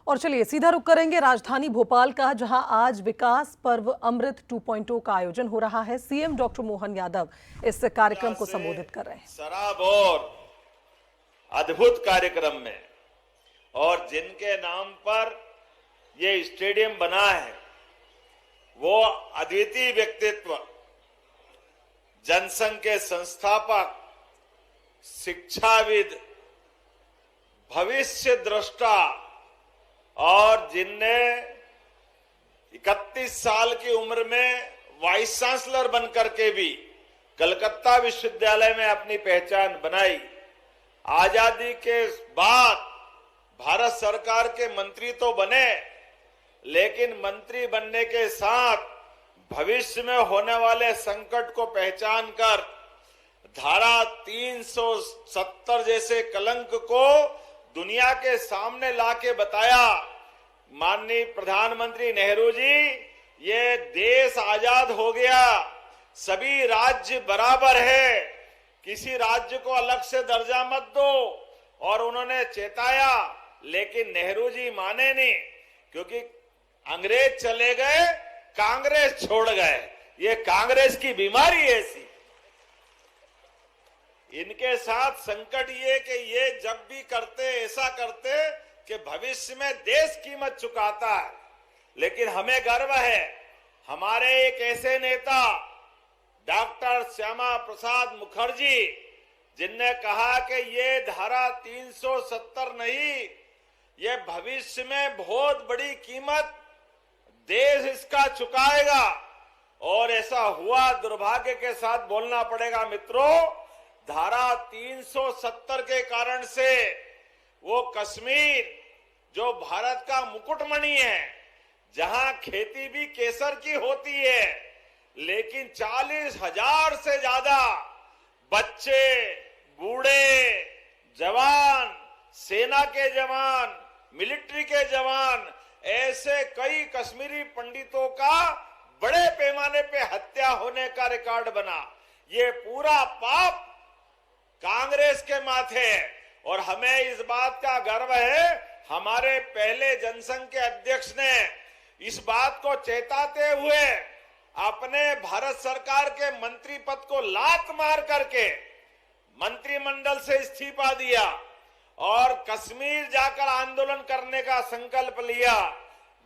और चलिए सीधा रुख करेंगे राजधानी भोपाल का, जहां आज विकास पर्व अमृत 2.0 का आयोजन हो रहा है। सीएम डॉक्टर मोहन यादव इस कार्यक्रम को संबोधित कर रहे हैं। सराबोर अद्भुत कार्यक्रम में, और जिनके नाम पर ये स्टेडियम बना है वो अद्वितीय व्यक्तित्व, जनसंघ के संस्थापक, शिक्षाविद, भविष्य दृष्टा, और जिनने 31 साल की उम्र में वाइस चांसलर बनकर के भी कलकत्ता विश्वविद्यालय में अपनी पहचान बनाई। आजादी के बाद भारत सरकार के मंत्री तो बने, लेकिन मंत्री बनने के साथ भविष्य में होने वाले संकट को पहचान कर धारा 370 जैसे कलंक को दुनिया के सामने लाके बताया। माननीय प्रधानमंत्री नेहरू जी, ये देश आजाद हो गया, सभी राज्य बराबर है, किसी राज्य को अलग से दर्जा मत दो, और उन्होंने चेताया, लेकिन नेहरू जी माने नहीं, क्योंकि अंग्रेज चले गए, कांग्रेस छोड़ गए। ये कांग्रेस की बीमारी है ऐसी। इनके साथ संकट ये कि ये जब भी करते ऐसा करते कि भविष्य में देश कीमत चुकाता है। लेकिन हमें गर्व है, हमारे एक ऐसे नेता डॉक्टर श्यामा प्रसाद मुखर्जी, जिनने कहा कि ये धारा 370 नहीं, ये भविष्य में बहुत बड़ी कीमत देश इसका चुकाएगा। और ऐसा हुआ। दुर्भाग्य के साथ बोलना पड़ेगा मित्रों, धारा 370 के कारण से वो कश्मीर जो भारत का मुकुटमणि है, जहां खेती भी केसर की होती है, लेकिन 40,000 से ज्यादा बच्चे, बूढ़े, जवान, सेना के जवान, मिलिट्री के जवान, ऐसे कई कश्मीरी पंडितों का बड़े पैमाने पे हत्या होने का रिकॉर्ड बना। ये पूरा पाप कांग्रेस के माथे है, और हमें इस बात का गर्व है, हमारे पहले जनसंघ के अध्यक्ष ने इस बात को चेताते हुए अपने भारत सरकार के मंत्री पद को लात मार करके मंत्रिमंडल से इस्तीफा दिया और कश्मीर जाकर आंदोलन करने का संकल्प लिया।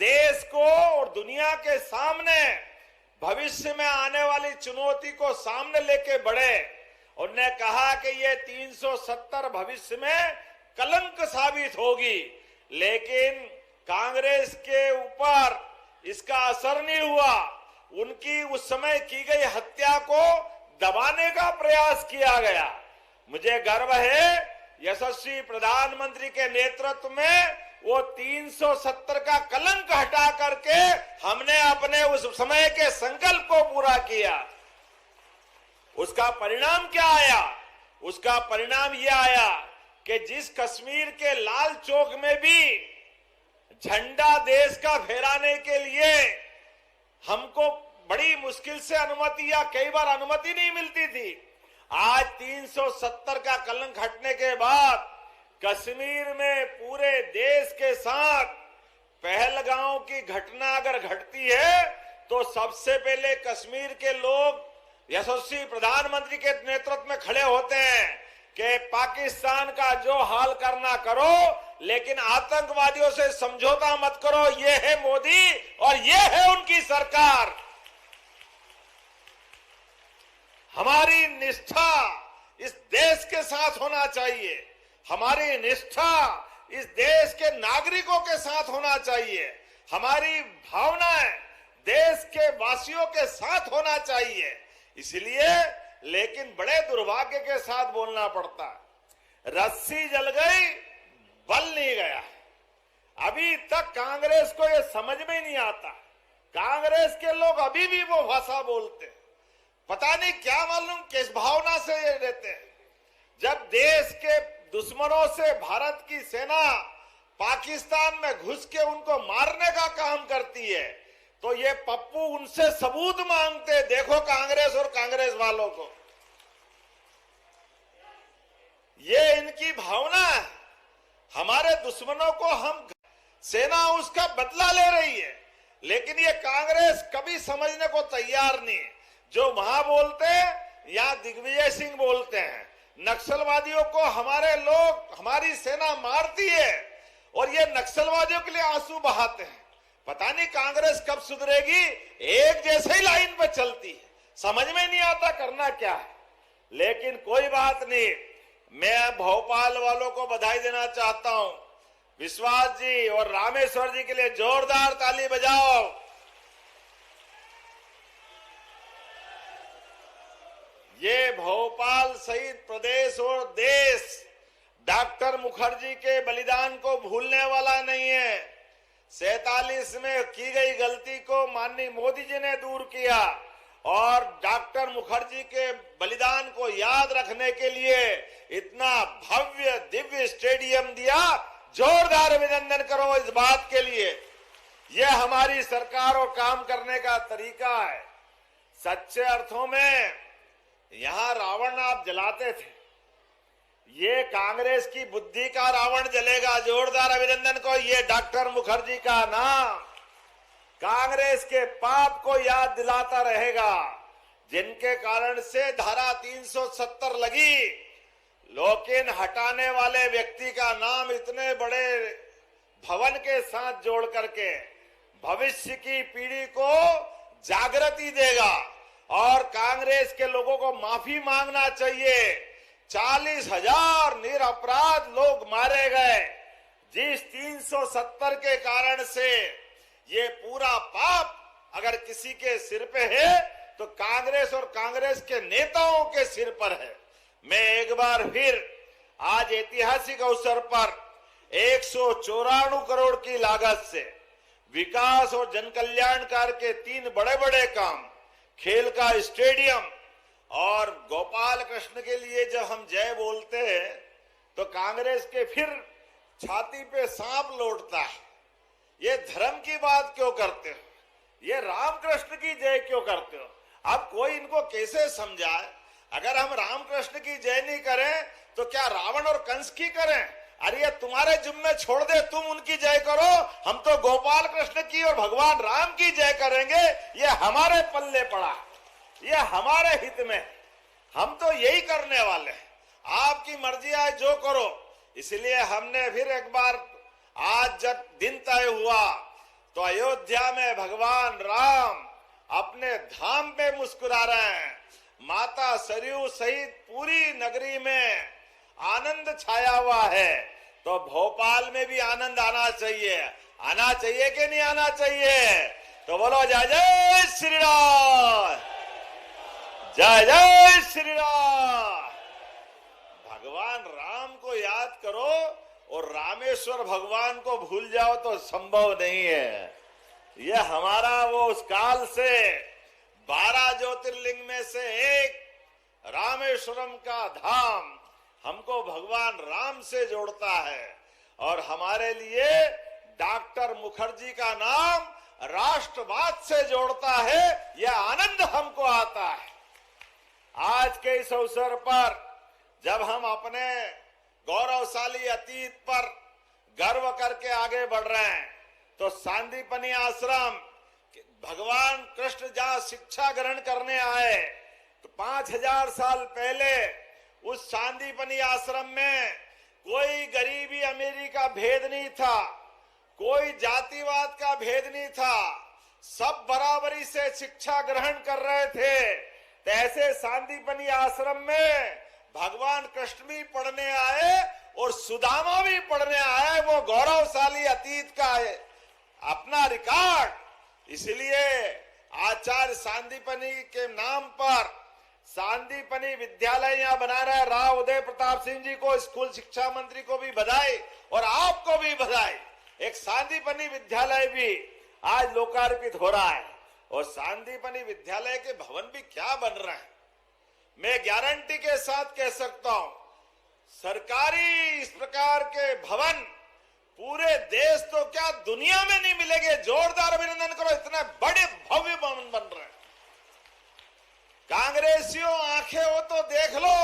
देश को और दुनिया के सामने भविष्य में आने वाली चुनौती को सामने लेके बढ़े। उन्होंने कहा कि ये 370 भविष्य में कलंक साबित होगी, लेकिन कांग्रेस के ऊपर इसका असर नहीं हुआ। उनकी उस समय की गई हत्या को दबाने का प्रयास किया गया। मुझे गर्व है, यशस्वी प्रधानमंत्री के नेतृत्व में वो 370 का कलंक हटा करके हमने अपने उस समय के संकल्प को पूरा किया। उसका परिणाम क्या आया? उसका परिणाम यह आया कि जिस कश्मीर के लाल चौक में भी झंडा देश का फहराने के लिए हमको बड़ी मुश्किल से अनुमति या कई बार अनुमति नहीं मिलती थी, आज 370 का कलंक हटने के बाद कश्मीर में पूरे देश के साथ पहलगांव की घटना अगर घटती है तो सबसे पहले कश्मीर के लोग यशस्वी प्रधानमंत्री के नेतृत्व में खड़े होते हैं कि पाकिस्तान का जो हाल करना करो, लेकिन आतंकवादियों से समझौता मत करो। ये है मोदी और ये है उनकी सरकार। हमारी निष्ठा इस देश के साथ होना चाहिए, हमारी निष्ठा इस देश के नागरिकों के साथ होना चाहिए, हमारी भावनाएं देश के वासियों के साथ होना चाहिए। इसलिए लेकिन बड़े दुर्भाग्य के साथ बोलना पड़ता है, रस्सी जल गई, बल नहीं गया। अभी तक कांग्रेस को यह समझ में नहीं आता। कांग्रेस के लोग अभी भी वो भाषा बोलते हैं, पता नहीं क्या मालूम किस भावना से ये रहते हैं। जब देश के दुश्मनों से भारत की सेना पाकिस्तान में घुस के उनको मारने का काम करती है, तो ये पप्पू उनसे सबूत मांगते। देखो कांग्रेस और कांग्रेस वालों को, ये इनकी भावना है। हमारे दुश्मनों को हम सेना उसका बदला ले रही है, लेकिन ये कांग्रेस कभी समझने को तैयार नहीं। जो वहां बोलते हैं यहां दिग्विजय सिंह बोलते हैं। नक्सलवादियों को हमारे लोग, हमारी सेना मारती है और ये नक्सलवादियों के लिए आंसू बहाते हैं। पता नहीं कांग्रेस कब सुधरेगी, एक जैसे ही लाइन पे चलती है, समझ में नहीं आता करना क्या है। लेकिन कोई बात नहीं, मैं भोपाल वालों को बधाई देना चाहता हूं। विश्वास जी और रामेश्वर जी के लिए जोरदार ताली बजाओ। ये भोपाल सहित प्रदेश और देश डॉक्टर मुखर्जी के बलिदान को भूलने वाला नहीं है। 47 में की गई गलती को माननीय मोदी जी ने दूर किया और डॉक्टर मुखर्जी के बलिदान को याद रखने के लिए इतना भव्य दिव्य स्टेडियम दिया। जोरदार अभिनंदन करो इस बात के लिए। यह हमारी सरकार और काम करने का तरीका है। सच्चे अर्थों में यहां रावण आप जलाते थे, ये कांग्रेस की बुद्धि का रावण जलेगा। जोरदार अभिनंदन को। ये डॉक्टर मुखर्जी का नाम कांग्रेस के पाप को याद दिलाता रहेगा, जिनके कारण से धारा 370 लगी। लेकिन हटाने वाले व्यक्ति का नाम इतने बड़े भवन के साथ जोड़ करके भविष्य की पीढ़ी को जागृति देगा और कांग्रेस के लोगों को माफी मांगना चाहिए। 40,000 निरपराध लोग मारे गए जिस 370 के कारण से। ये पूरा पाप अगर किसी के सिर पे है तो कांग्रेस और कांग्रेस के नेताओं के सिर पर है। मैं एक बार फिर आज ऐतिहासिक अवसर पर 194 करोड़ की लागत से विकास और जनकल्याणकार के 3 बड़े बड़े काम, खेल का स्टेडियम और गोपाल कृष्ण के लिए जब हम जय बोलते हैं तो कांग्रेस के फिर छाती पे सांप लौटता है। ये धर्म की बात क्यों करते हो? ये रामकृष्ण की जय क्यों करते हो? अब कोई इनको कैसे समझाए? अगर हम रामकृष्ण की जय नहीं करें तो क्या रावण और कंस की करें? अरे ये तुम्हारे जिम्मे छोड़ दे, तुम उनकी जय करो, हम तो गोपाल कृष्ण की और भगवान राम की जय करेंगे। ये हमारे पल्ले पड़ा, ये हमारे हित में, हम तो यही करने वाले हैं। आपकी मर्जी आए जो करो। इसलिए हमने फिर एक बार आज जब दिन तय हुआ तो अयोध्या में भगवान राम अपने धाम पे मुस्कुरा रहे हैं। माता सरयू सहित पूरी नगरी में आनंद छाया हुआ है, तो भोपाल में भी आनंद आना चाहिए। आना चाहिए कि नहीं आना चाहिए? तो बोलो जय जय श्री राम, जय जय श्री राम। भगवान राम को याद करो और रामेश्वर भगवान को भूल जाओ तो संभव नहीं है। यह हमारा वो उस काल से 12 ज्योतिर्लिंग में से एक रामेश्वरम का धाम हमको भगवान राम से जोड़ता है और हमारे लिए डॉक्टर मुखर्जी का नाम राष्ट्रवाद से जोड़ता है। यह आनंद हमको आता है। आज के इस अवसर पर जब हम अपने गौरवशाली अतीत पर गर्व करके आगे बढ़ रहे हैं तो सांदीपनी आश्रम भगवान कृष्ण जहां शिक्षा ग्रहण करने आए तो 5000 साल पहले उस सांदीपनी आश्रम में कोई गरीबी अमीरी का भेद नहीं था, कोई जातिवाद का भेद नहीं था, सब बराबरी से शिक्षा ग्रहण कर रहे थे। तो ऐसे सांदीपनी आश्रम में भगवान कृष्ण भी पढ़ने आए और सुदामा भी पढ़ने आए। वो गौरवशाली अतीत का है अपना रिकॉर्ड। इसलिए आचार्य सांदीपनी के नाम पर सांदीपनी विद्यालय यहाँ बना रहा है। राव उदय प्रताप सिंह जी को, स्कूल शिक्षा मंत्री को भी बधाई और आपको भी बधाई। एक सांदीपनी विद्यालय भी आज लोकार्पित हो रहा है और सांदीपनी विद्यालय के भवन भी क्या बन रहे हैं। मैं गारंटी के साथ कह सकता हूं, सरकारी इस प्रकार के भवन पूरे देश तो क्या दुनिया में नहीं मिलेंगे। जोरदार अभिनंदन करो, इतने बड़े भव्य भवन बन रहे हैं। कांग्रेसियों आंखें हो तो देख लो,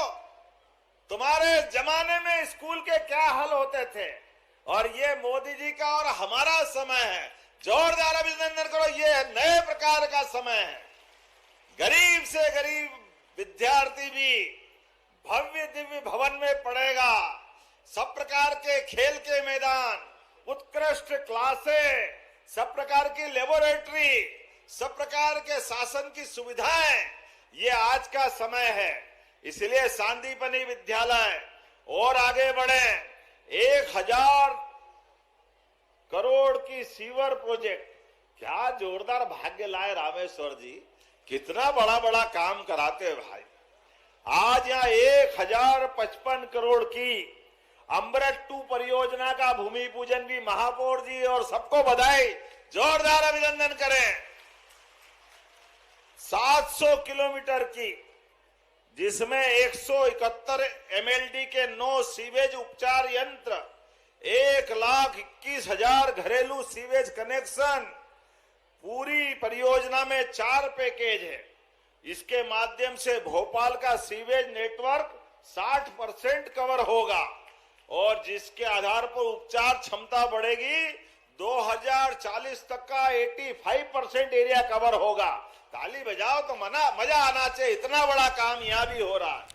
तुम्हारे जमाने में स्कूल के क्या हाल होते थे। और ये मोदी जी का और हमारा समय है। जोरदार अभिनंदन करो, ये नए प्रकार का समय है। गरीब से गरीब विद्यार्थी भी भव्य दिव्य भवन में पढ़ेगा। सब प्रकार के खेल के मैदान, उत्कृष्ट क्लासें, सब प्रकार की लेबोरेटरी, सब प्रकार के शासन की सुविधाएं, ये आज का समय है। इसलिए सांदीपनि विद्यालय और आगे बढ़े। 1000 करोड़ की सीवर प्रोजेक्ट, क्या जोरदार भाग्य लाए रामेश्वर जी, कितना बड़ा बड़ा काम कराते हैं भाई। आज यहाँ 1055 करोड़ की अमृत 2 परियोजना का भूमि पूजन भी महापौर जी और सबको बधाई, जोरदार अभिनंदन करें। 700 किलोमीटर की, जिसमें 171 MLD के 9 सीवेज उपचार यंत्र, 1,21,000 घरेलू सीवेज कनेक्शन, पूरी परियोजना में 4 पैकेज है। इसके माध्यम से भोपाल का सीवेज नेटवर्क 60% कवर होगा और जिसके आधार पर उपचार क्षमता बढ़ेगी। 2040 तक का 85% एरिया कवर होगा। ताली बजाओ तो मजा आना चाहिए, इतना बड़ा काम यहां भी हो रहा है।